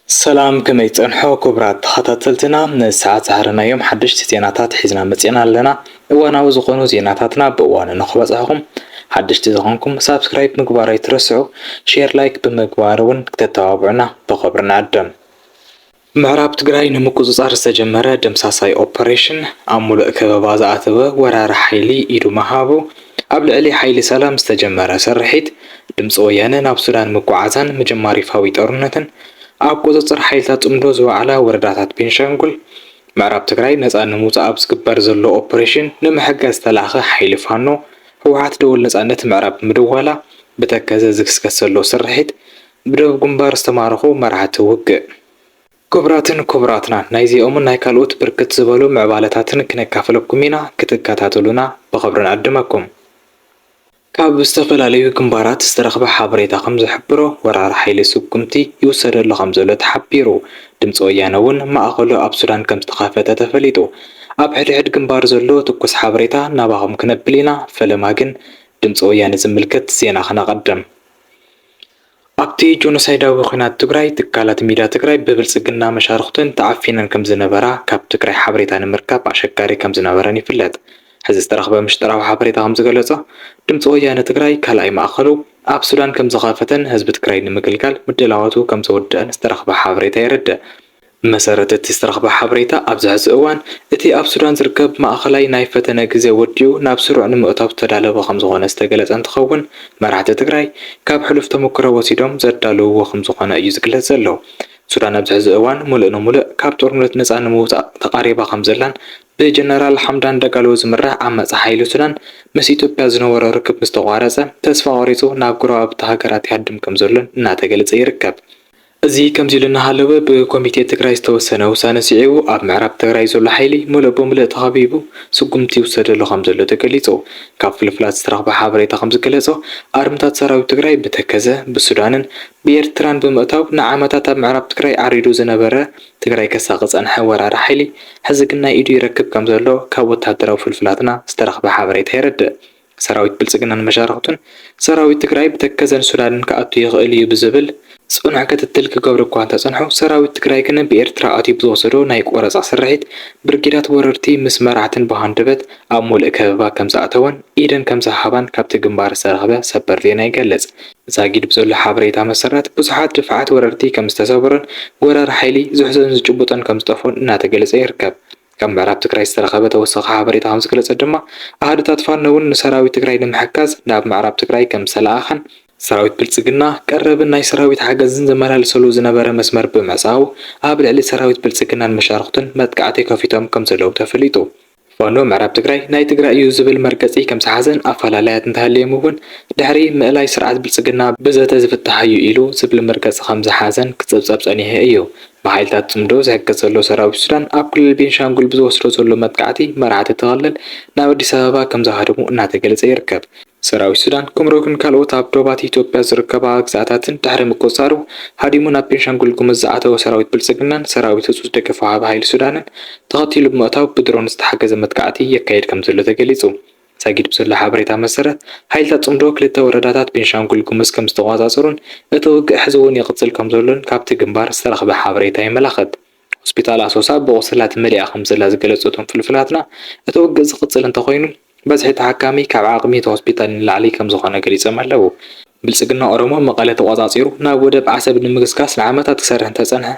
سلام كما يتنحو كبرات تخطتلتنا من الساعة سهرنا يوم حدش زيناتات حزنا متينا لنا وانا وزقونو زيناتاتنا بوانا نخبصهم حدش تزغنكم سابسكرايب مقبارة يترسعوا شير لايك بمقبارون تتابعنا بخبرنا عدم معراب تقراي نمكوزار استجمرة دمساساي اوبريشن عمولو كباباز عتبه ورار حيلي ايدو مهابو قبل علي حيلي سلام استجمرة سرحيت دمس ويانا ناب سودان مقوعزان مجماري فاوي تورنتن ኣብ ቁፅፅር ሓይልታት ጽምዶ ዝወዓላ ወረዳታት ቤንሻንጉል ምዕራብ ትግራይ ነፃ ንምውፃእ ኣብ ዝግበር ዘሎ ኦፕሬሽን ንምሕጋዝ ዝተላኸ ሓይሊ ፋኖ ህወሓት ደወል ነፃነት ምዕራብ ምድዋላ ብተከዘ ዝክስከስ ዘሎ ስርሒት ብደቡብ ግንባር ዝተማረኹ መራሕቲ ውግእ ክቡራትን ክቡራትና ናይዚኦምን ናይ ካልኦት ብርክት ዝበሉ ምዕባለታትን ክነካፈለኩም ኢና ክትከታተሉና ብኽብሪ ንዕድመኩም ካብ ዝተፈላለዩ ግንባራት ዝተረኸበ ሓበሬታ ከም ዝሕብሮ ወራር ሓይሊ ስጉምቲ ይውሰደሉ ከም ዘሎ ተሓቢሩ ድምፂ ወያነ እውን ማእኸሉ ኣብ ሱዳን ከም ዝተኸፈተ ተፈሊጡ ኣብ ሕድሕድ ግንባር ዘሎ ትኩስ ሓበሬታ ናባኹም ክነብል ኢና ፈለማ ግን ድምፂ ወያነ ዝምልከት ዜና ክነቐድም ኣብቲ ጆኖሳይዳዊ ኩናት ትግራይ ትካላት ሚድያ ትግራይ ብብልፅግና መሻርክትን ተዓፊነን ከም ዝነበራ ካብ ትግራይ ሓበሬታ ንምርካብ ኣሸጋሪ ከም ዝነበረን ይፍለጥ ሕዚ ዝተረኸበ ምሽጥራዊ ሓበሬታ ከም ዝገለጸ ድምፂ ወያነ ትግራይ ካልኣይ ማእኸሉ ኣብ ሱዳን ከም ዝኸፈተን ህዝቢ ትግራይ ንምግልጋል ምድላዋቱ ከም ዝወድአን ዝተረኸበ ሓበሬታ የርድእ መሰረት እቲ ዝተረኸበ ሓበሬታ ኣብ ዝሕዚ እዋን እቲ ኣብ ሱዳን ዝርከብ ማእኸላይ ናይ ፈተነ ግዜ ወዲኡ ናብ ስሩዕ ንምእታው ዝተዳለወ ከም ዝኾነ ዝተገለጸ እንትኸውን መራሕቲ ትግራይ ካብ ሕሉፍ ተመክሮ ወሲዶም ዘዳለውዎ ከም ዝኾነ እዩ ዝግለጽ ዘሎ ሱዳን ኣብ ዝሕዚ እዋን ሙሉእ ንሙሉእ ካብ ጦርነት ነፃ ንምውፃእ ተቃሪባ ከም ዘላን ብጀነራል ሓምዳን ደጋሎ ዝምራሕ ዓመፃ ሓይሊ ሱዳን ምስ ኢትዮጵያ ዝነበረ ርክብ ምስ ተቋረፀ ተስፋ ቆሪፁ ናብ ጎረባብቲ ሃገራት ይሃድም ከም ዘሎን እናተገለጸ ይርከብ እዚ ከምዚ ኢሉ እናሃለወ ብኮሚቴ ትግራይ ዝተወሰነ ውሳነ ስዒቡ ኣብ ምዕራብ ትግራይ ዘሎ ሓይሊ ሙሉእ ብምሉእ ተኸቢቡ ስጉምቲ ይውሰደሉ ከም ዘሎ ተገሊጹ ካብ ፍልፍላት ዝተረኸበ ሓበሬታ ከም ዝገለጾ ኣርምታት ሰራዊት ትግራይ ብተከዘ ብሱዳንን ብኤርትራን ብምእታው ንዓመታት ኣብ ምዕራብ ትግራይ ዓሪዱ ዝነበረ ትግራይ ከሳቂ ፀንሐ ወራሪ ሓይሊ ሕዚ ግን ናይ ኢዱ ይረክብ ከም ዘሎ ካብ ወታደራዊ ፍልፍላትና ዝተረኸበ ሓበሬታ የርድእ ሰራዊት ብልጽግናን መሻርክቱን ሰራዊት ትግራይ ብተከዘን ሱዳንን ከኣቱ ይኽእል እዩ ብዝብል ጽኑዕ ክትትል ክገብር እኳ እንተጸንሑ ሰራዊት ትግራይ ግን ብኤርትራ ኣትዩ ዝወሰዶ ናይ ቆረፃ ስርሒት ብርጊዳት ወረርቲ ምስ መራሕትን ብሃንደበት ኣብ ሙሉእ ከበባ ከም ዝኣተወን ኢደን ከም ዝሃባን ካብቲ ግንባር ዝተረኸበ ሰበር ዜና ይገልጽ ዛጊድ ብዘሎ ሓበሬታ መሰረት ብዙሓት ድፍዓት ወረርቲ ከም ዝተሰብሩን ወራሪ ሓይሊ ዝሕዘን ዝጭቡጠን ከም ዝጠፍኡን እናተገለጸ ይርከብ ካብ ምዕራብ ትግራይ ዝተረኸበ ተወሳኺ ሓበሬታ ከም ዝገለጸ ድማ ኣሃድታት ፋኖ እውን ንሰራዊት ትግራይ ንምሕጋዝ ናብ ምዕራብ ትግራይ ከም ዝተለኣኸን ሰራዊት ብልጽግና ቀረብን ናይ ሰራዊት ሓገዝን ዘመላልሰሉ ዝነበረ መስመር ብምዕፃው ኣብ ልዕሊ ሰራዊት ብልጽግናን መሻርክቱን መጥቃዕቲ ከፊቶም ከም ዘለዉ ተፈሊጡ ፋኖ ምዕራብ ትግራይ ናይ ትግራይ እዩ ዝብል መርገፂ ከም ዝሓዘን ኣፈላላያት እንተሃልዮም እውን ድሕሪ ምእላይ ስርዓት ብልጽግና ብዘተ ዝፍታሕ እዩ ኢሉ ዝብል መርገፂ ከም ዝሓዘን ክፅብፀብ ፀኒሐ እዩ ብሓይልታት ጽምዶ ዝሕገዝ ዘሎ ሰራዊት ሱዳን ኣብ ክልል ቤንሻንጉል ብዝወስዶ ዘሎ መጥቃዕቲ መራሕቲ ትኽልል ናብ ኣዲስ ኣበባ ከም ዝሃድሙ እናተገለጸ ይርከብ ሰራዊት ሱዳን ኩምሩክን ካልኦት ኣብ ዶባት ኢትዮጵያ ዝርከባ ግዛኣታትን ድሕሪ ምቁፅፃሩ ሃዲሙ ናብ ቤንሻንጉል ጉሙዝ ዝኣተወ ሰራዊት ብልጽግናን ሰራዊት ህፁፅ ደገፍ ወሃቢ ሓይሊ ሱዳንን ተኸቲሉ ብምእታው ብድሮን ዝተሓገዘ መጥቃዕቲ የካየድ ከም ዘሎ ተገሊጹ ሳጊድ ብዘሎ ሓበሬታ መሰረት ሓይልታት ጽምዶ ክልተ ወረዳታት ቤንሻንጉል ጉሙዝ ከም ዝተቆፃፀሩን እቲ ውግእ ሕዚ እውን ይቕፅል ከም ዘሎን ካብቲ ግንባር ዝተረኸበ ሓበሬታ የመላኽት ሆስፒታል ኣሶሳ ብቆስላት መሊኣ ከም ዘላ ዝገለጹቶም ፍልፍላትና እቲ ውግእ ዝቕፅል እንተኾይኑ በዝሒ ተሓካሚ ካብ ዓቕሚ እቲ ሆስፒታል ንላዕሊ ከም ዝኾነ ገሊፆም ኣለዉ ብልጽግና ኦሮሞ መቐለ ተቆፃፂሩ ናብ ወደብ ዓሰብ ንምግስጋስ ንዓመታት ክሰርሕ እንተጸንሐ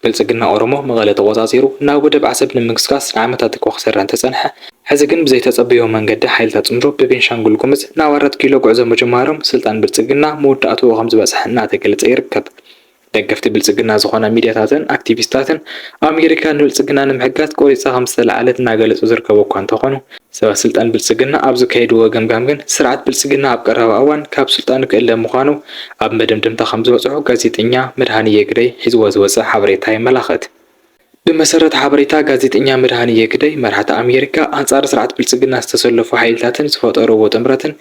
ብልጽግና ኦሮሞ መቐለ ተቆፃፂሩ ናብ ወደብ ዓሰብ ንምግስጋስ ንዓመታት እኳ ክሰርሕ እንተጸንሐ ሕዚ ግን ብዘይተጸበዮ መንገዲ ሓይልታት ጽምዶ ብቤንሻንጉል ጉሙዝ ናብ 4 ኪሎ ጉዕዞ ምጅማሮም ስልጣን ብልጽግና መወዳእቱ ከም ዝበፅሕ እናተገለጸ ይርከብ ደገፍቲ ብልጽግና ዝኾነ ሚድያታትን ኣክቲቪስታትን ኣሜሪካ ንብልጽግና ንምሕጋዝ ቆሪፃ ከም ዝተለዓለት እናገለጹ ዝርከቡ እኳ እንተኾኑ ሰበ ስልጣን ብልጽግና ኣብ ዝካየድዎ ገምጋም ግን ስርዓት ብልጽግና ኣብ ቀረባ እዋን ካብ ስልጣኑ ክእለ ምዃኑ ኣብ መደምደምታ ከም ዝበፅሑ ጋዜጠኛ መድሃንየ ግደይ ሒዝዎ ዝወፅእ ሓበሬታ የመላኽት ብመሰረት ሓበሬታ ጋዜጠኛ መድሃንየ ግደይ መራሕቲ ኣሜሪካ ኣንጻር ስርዓት ብልጽግና ዝተሰለፉ ሓይልታትን ዝፈጠርዎ ጥምረትን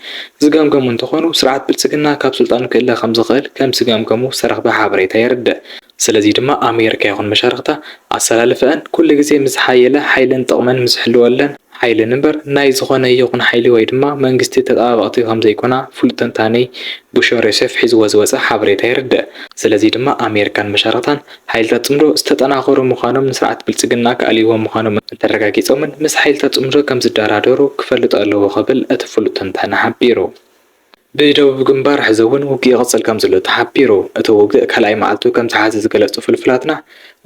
ዝገምገሙ እንትኾኑ ስርዓት ብልጽግና ካብ ስልጣኑ ክእለ ከም ዝኽእል ከም ዝገምገሙ ዝተረኸበ ሓበሬታ የርድእ ስለዚ ድማ ኣሜሪካ ይኹን መሻርክታ ኣሰላልፈአን ኩሉ ግዜ ምስ ሓየለ ሓይልን ጥቕመን ምስ ሕልወለን ሓይሊ ንበር ናይ ዝኾነ ይኹን ሓይሊ ወይ ድማ መንግስቲ ተጣባብቕቲ ከም ዘይኮና ፍሉጥ ተንታኒ ቡሾር ዮሴፍ ሒዝዎ ዝወፀ ሓበሬታ ይርድእ። ስለዚ ድማ ኣሜሪካን መሻርክታን ሓይልታት ጽምዶ ዝተጠናኸሩ ምዃኖም ንስርዓት ብልጽግና ከኣልይዎም ምዃኖም እንተረጋጊፆምን ምስ ሓይልታት ጽምዶ ከም ዝደራደሩ ክፈልጡ ኣለዎ ክብል እቲ ፍሉጥ ተንታኒ ሓቢሩ። ብደቡብ ግንባር ሕዚ እውን ውግእ ይቕፅል ከም ዘሎ ተሓቢሩ። እቲ ውግእ ካልኣይ መዓልቱ ከም ዝሓዘ ዝገለጹ ፍልፍላትና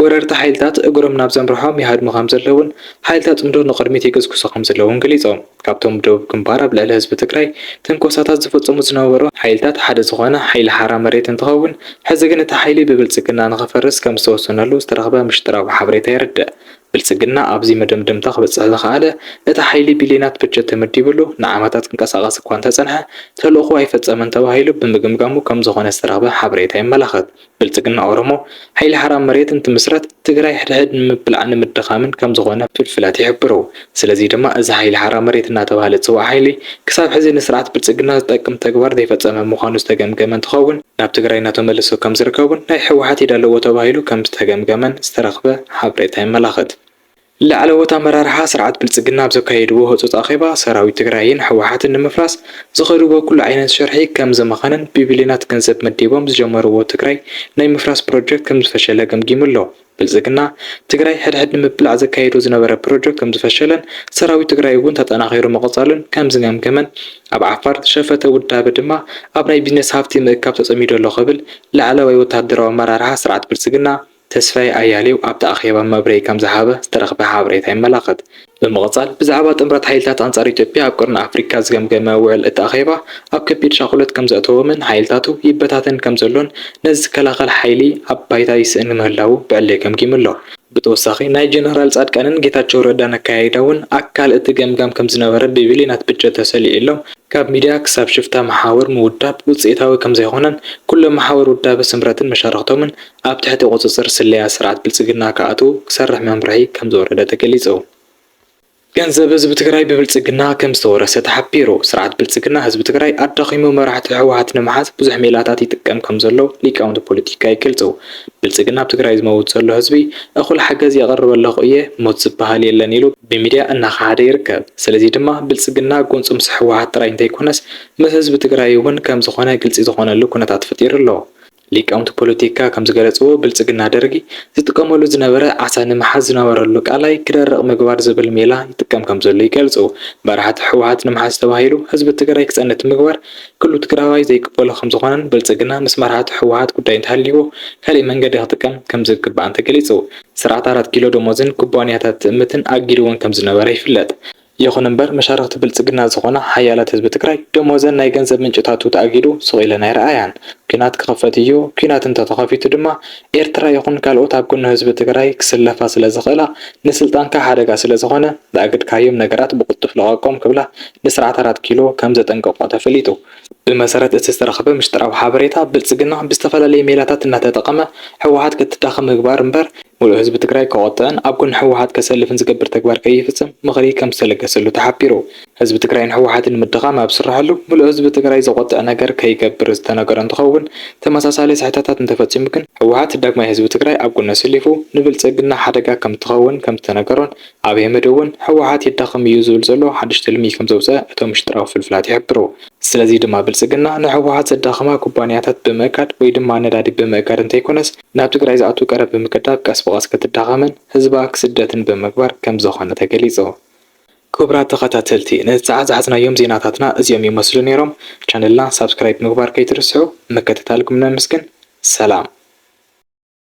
ወረርቲ ሓይልታት እግሮም ናብ ዘምርሖም ይሃድሙ ከም ዘለውን ሓይልታት ጽምዶ ንቕድሚት ይቅስቅሱ ከም ዘለውን ገሊፆም። ካብቶም ብደቡብ ግንባር ኣብ ልዕሊ ህዝቢ ትግራይ ትንኮሳታት ዝፈጸሙ ዝነበሩ ሓይልታት ሓደ ዝኾነ ሓይሊ ሓራ መሬት እንትኸውን ሕዚ ግን እቲ ሓይሊ ብብልጽግና ንኽፈርስ ከም ዝተወሰነሉ ዝተረኽበ ምሽጥራዊ ሓበሬታ ይርድእ። ብልጽግና ኣብዚ መደምደምታ ክበጽሕ ዝኸኣለ እቲ ሓይሊ ቢልዮናት በጀት ተመዲብሉ ንዓመታት ክንቀሳቐስ እኳ እንተጸንሐ ተልእኾ ኣይፈጸመን ተባሂሉ ብምግምጋሙ ከም ዝኾነ ዝተረኽበ ሓበሬታ ይመላኸት። ብልጽግና ኦሮሞ ሓይሊ ሓራ መሬት እንትምስረት ትግራይ ሕድሕድ ንምብላዕ ንምድኻምን ከም ዝኾነ ፍልፍላት ይሕብሩ። ስለዚ ድማ እዚ ሓይሊ ሓራ መሬት እናተባህለ ዝፅዋዕ ሓይሊ ክሳብ ሕዚ ንስርዓት ብልጽግና ዝጠቅም ተግባር ዘይፈጸመ ምዃኑ ዝተገምገመ እንትኸውን ናብ ትግራይ እናተመለሱ ከም ዝርከቡን ናይ ሕወሓት ይዳለዎ ተባሂሉ ከም ዝተገምገመን ዝተረኽበ ሓበሬታ ይመላኸት። ላዕለዎት ኣመራርሓ ስርዓት ብልጽግና ኣብ ዘካየድዎ ህፁፅ ኣኼባ ሰራዊት ትግራይን ሕወሓትን ንምፍራስ ዝኸድዎ ኩሉ ዓይነት ሸርሒ ከም ዝመኸነን ብቢልዮናት ገንዘብ መዲቦም ዝጀመርዎ ትግራይ ናይ ምፍራስ ፕሮጀክት ከም ዝፈሸለ ገምጊሙ ኣሎ። ብልጽግና ትግራይ ሕድሕድ ንምብላዕ ዘካየዱ ዝነበረ ፕሮጀክት ከም ዝፈሸለን ሰራዊት ትግራይ እውን ተጠናኺሩ መቐጻሉን ከም ዝገምገመን ኣብ ዓፋር ሸፈተ ውዳበ ድማ ኣብ ናይ ቢዝነስ ሃብቲ ምእካብ ተጸሚዱ ኣሎ ክብል ላዕለዋይ ወታደራዊ ኣመራርሓ ስርዓት ብልጽግና ተስፋይ ኣያሌው ኣብ ተኣኼባ መብረይ ከም ዝሃበ ዝተረኽበ ሓበሬታ ይመላኸት። ብምቕጻል ብዛዕባ ጥምረት ሓይልታት ኣንጻር ኢትዮጵያ ኣብ ቅርኒ ኣፍሪካ ዝገምገመ ውዕል እቲ ኣኼባ ኣብ ከቢድ ሻኹለት ከም ዘእተዎምን ሓይልታቱ ይበታተን ከም ዘሎን ነዚ ዝከላኸል ሓይሊ ኣብ ባይታ ይስእኒ ምህላው ብዕለይ ገምጊሙ ኣሎ። ብተወሳኺ ናይ ጀነራል ጻድቃንን ጌታቸው ረዳን ኣካያይዳ እውን ኣካል እቲ ገምጋም ከም ዝነበረ ብቢልዮናት በጀት ተሰሊኢሎም ካብ ሚድያ ክሳብ ሽፍታ መሓወር ምውዳብ ውፅኢታዊ ከም ዘይኾነን ኩሎም መሓወር ውዳበ ስምረትን መሻርክቶምን ኣብ ትሕቲ ቁፅፅር ስለያ ስርዓት ብልጽግና ከኣትው ክሰርሕ መምርሒ ከም ዝወረደ ተገሊጹ። ገንዘብ ህዝቢ ትግራይ ብብልጽግና ከም ዝተወረሰ ተሓቢሩ። ስርዓት ብልጽግና ህዝቢ ትግራይ ኣዳኺሙ መራሕቲ ሕወሓት ንምሓዝ ብዙሕ ሜላታት ይጥቀም ከም ዘሎ ሊቃውንቲ ፖለቲካ ይገልጹ። ብልጽግና ኣብ ትግራይ ዝመውት ዘሎ ህዝቢ እኹል ሓገዝ የቕርብ ኣለኹ እየ ሞት ዝበሃል የለን ኢሉ ብሚድያ እናኻደ ይርከብ። ስለዚ ድማ ብልጽግና ጎንፁ ምስ ሕወሓት ጥራይ እንተይኮነስ ምስ ህዝቢ ትግራይ እውን ከም ዝኾነ ግልፂ ዝኾነሉ ኩነታት ፈጢሩ ኣሎ። ሊቃውንቲ ፖለቲካ ከም ዝገለጽዎ ብልጽግና ደርጊ ዝጥቀመሉ ዝነበረ ዓሳ ንምሓዝ ዝነበረሉ ቃላይ ክደርቕ ምግባር ዝብል ሜላ ይጥቀም ከም ዘሎ ይገልጹ። መራሕቲ ሕወሓት ንምሓዝ ተባሂሉ ህዝቢ ትግራይ ክጸንት ምግባር ኩሉ ትግራዋይ ዘይቅበሎ ከም ዝኾነን ብልጽግና ምስ መራሕቲ ሕወሓት ጉዳይ እንተሃልይዎ ካልእ መንገዲ ክጥቀም ከም ዝግባእ ተገሊጹ። ስርዓት 4 ኪሎ ደሞዝን ኩባንያታት ትእምትን ኣጊድዎን ከም ዝነበረ ይፍለጥ። ይኹን እምበር መሻርክቲ ብልጽግና ዝኾና ሓያላት ህዝቢ ትግራይ ደሞዘን ናይ ገንዘብ ምንጭታቱ ተኣጊዱ ስቕኢለን ኣይረኣያን። ኩናት ክኸፈት እዩ፣ ኩናት እንተተኸፊቱ ድማ ኤርትራ ይኹን ካልኦት ኣብ ጎኒ ህዝቢ ትግራይ ክስለፋ ስለ ዝኽእላ ንስልጣንካ ሓደጋ ስለ ዝኾነ ዝኣገድካዮም ነገራት ብቕልጡፍ ለቐቆም ክብላ ንስርዓት 4 ኪሎ ከም ዘጠንቀቆ ተፈሊጡ። ብመሰረት እቲ ዝተረኸበ ምሽጥራዊ ሓበሬታ ብልጽግና ብዝተፈላለየ ሜላታት እናተጠቐመ ሕወሓት ክትዳኸም ምግባር እምበር ሙሉእ ህዝቢ ትግራይ ከቆጥዕን ኣብ ጎኒ ሕወሓት ከሰልፍን ዝገብር ተግባር ከይፍጽም ምኽሪ ከም ዝተለገሰሉ ተሓቢሩ። ህዝቢ ትግራይን ሕወሓትን ንምድኻም ኣብ ዝስርሐሉ ሙሉእ ህዝቢ ትግራይ ዘቆጥዕ ነገር ከይገብር ዝተነገረ እንትኸውን ተመሳሳሊ ስሕተታት እንተፈጺሙ ግን ሕወሓት ዳግማይ ህዝቢ ትግራይ ኣብ ጎኒ ሰሊፉ ንብልጽግና ሓደጋ ከም እትኸውን ከም ዝተነገሮን ኣብ የመድ እውን ሕወሓት ይዳኸም እዩ ዝብል ዘሎ ሓድሽ ትልሚ ከም ዘውፅአ እቶም ምሽጥራዊ ፍልፍላት ይሕብሩ። ስለዚ ድማ ብልጽግና ንሕወሓት ዘዳኸማ ኩባንያታት ብምእካድ ወይ ድማ ነዳዲ ብምእካድ እንተይኮነስ ናብ ትግራይ ዝኣቱ ቀረብ ብምክዳብ ቀስ ብቐስ ክትዳኸምን ህዝባ ክስደትን ብምግባር ከም ዝኾነ ተገሊጹ። ክቡራት ተኸታተልቲ ነዚ ሰዓት ዝሓዝናዮም ዜናታትና እዚኦም ይመስሉ ነይሮም። ቻነልና ሳብስክራይብ ምግባር ከይትርስዑ ምክትታልኩም ነመስግን። ሰላም።